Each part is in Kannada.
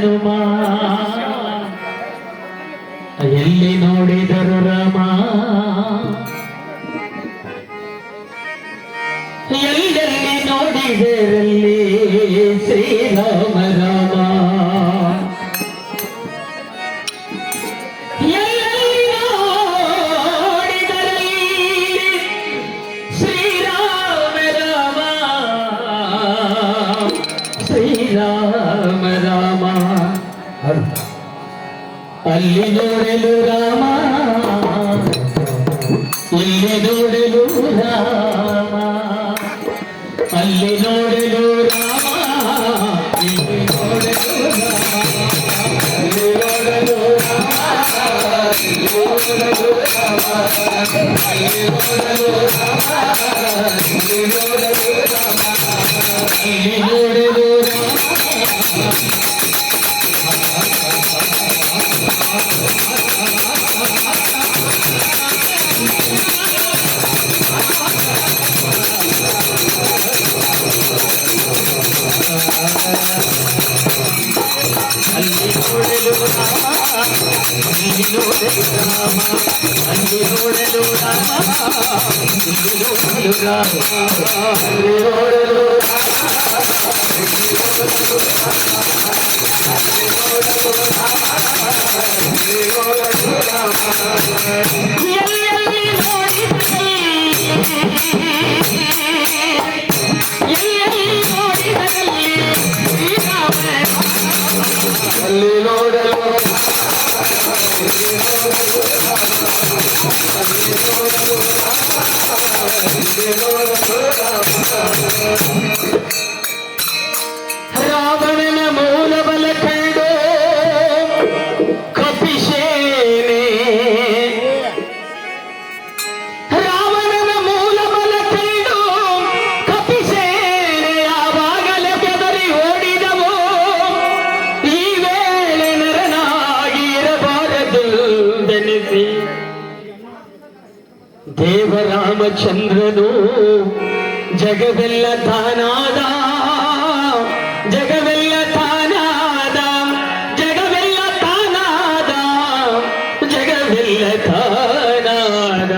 ಹನುಮ ಎಲ್ಲಿ ನೋಡಿದರು ರಾಮ ಎಲ್ಲೆಲ್ಲಿ ನೋಡಿದರಲ್ಲಿ ಶ್ರೀರಾಮ ರಾಮ ಎಲ್ಲೆಲ್ಲಿ ನೋಡಿದರಲ್ಲಿ ಶ್ರೀರಾಮ ರಾಮ ಶ್ರೀರಾಮ ರಾಮ ಅಲ್ಲಿ ನೋಡಲು ರಾಮ ಇಲ್ಲಿ ನೋಡಲು ರಾಮ ಅಲ್ಲಿ ನೋಡಲು ರಾಮ ಇಲ್ಲಿ ನೋಡಲು ರಾಮ ಅಲ್ಲಿ ನೋಡಲು ರಾಮ ಇಲ್ಲಿ ನೋಡಲು ರಾಮ ಅಲ್ಲಿ ನೋಡಲು ರಾಮ ಇಲ್ಲಿ ನೋಡಲು ರಾಮ ಇಲ್ಲಿ ನೋಡಲು ರಾವಣನ ಮೂಲ ಬಲ ಕಂಡು ಕಪಿಸೇನೆ ರಾವಣನ ಮೂಲ ಬಲ ಕಂಡು ಕಪಿಸೇನೆ ಯಾವಾಗಲೇ ಬೆದರಿ ಓಡಿದವು ಈ ವೇಳೆ ನರನಾಗಿ ಇರಬಾರದೆನಿಸಿ ದೇವರಾಮಚಂದ್ರನು ಜಗವೆಲ್ಲ ತಾನಾದ ಜಗವೆಲ್ಲ ತಾನಾದ ಜಗವೆಲ್ಲ ತಾನಾದ ಜಗವೆಲ್ಲ ತಾನಾದ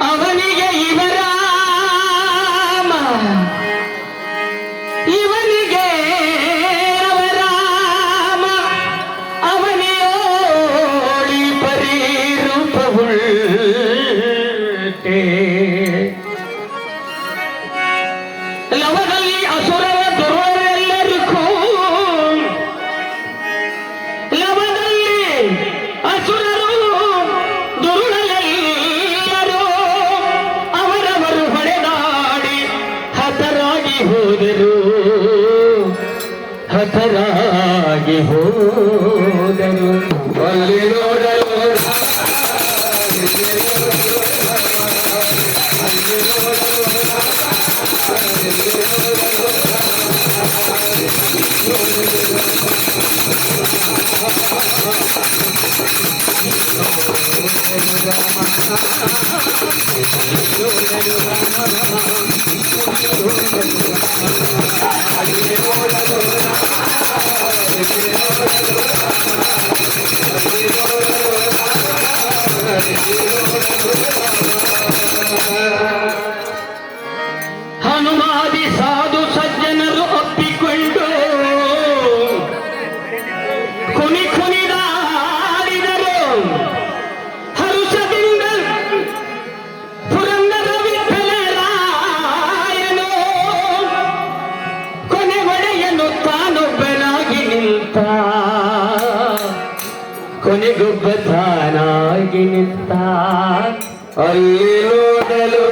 ಅವನಿಗೆ ಇವರಾಮ ಇವನಿಗೆ ಅವರಾಮ ಅವನಿಯೋಳಿ ಪರಿರೂಪವುಳ್ಟೆ ಲವದಲ್ಲಿ ಅಸುರರ ದುರ್ವರೆಲ್ಲರಿಗೂ ಲವದಲ್ಲಿ ಅಸುರರು ದುರುಳಲೆಲ್ಲರೂ ಅವರವರು ಹೊಡೆದಾಡಿ ಹತರಾಗಿ ಹೋದರು ಹತರಾಗಿ ಹೋದರು ಅಲ್ಲಿ ನೋಡಲು ಹನುಮಾದಿ ಸಾಧು ಸಜ್ಜನರು ಒಪ್ಪಿಕೊಂಡು ಕುಣಿ ಕುಣಿದಾಡಿದರು ಹರುಷದಿಂದ ಪುರಂದರ ವಿಠಲರಾಯನು ಕೊನೆಗೊಡೆಯನು ತಾನೊಬ್ಬನಾಗಿ ನಿಂತ ಕೊನೆಗೊಬ್ಬ ತಾನಾಗಿ ನಿಂತ ಅಲ್ಲಿ ನೋಡಲು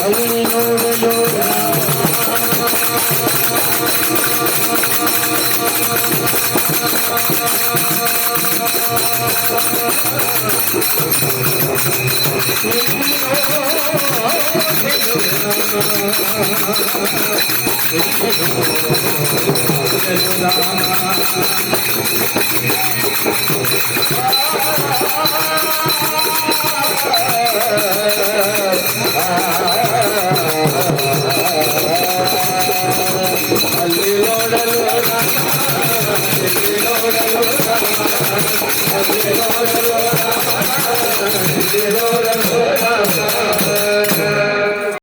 ಅಲ್ಲಿ ನೋಡಲು ಅಲ್ಲಿ ನೋಡಲು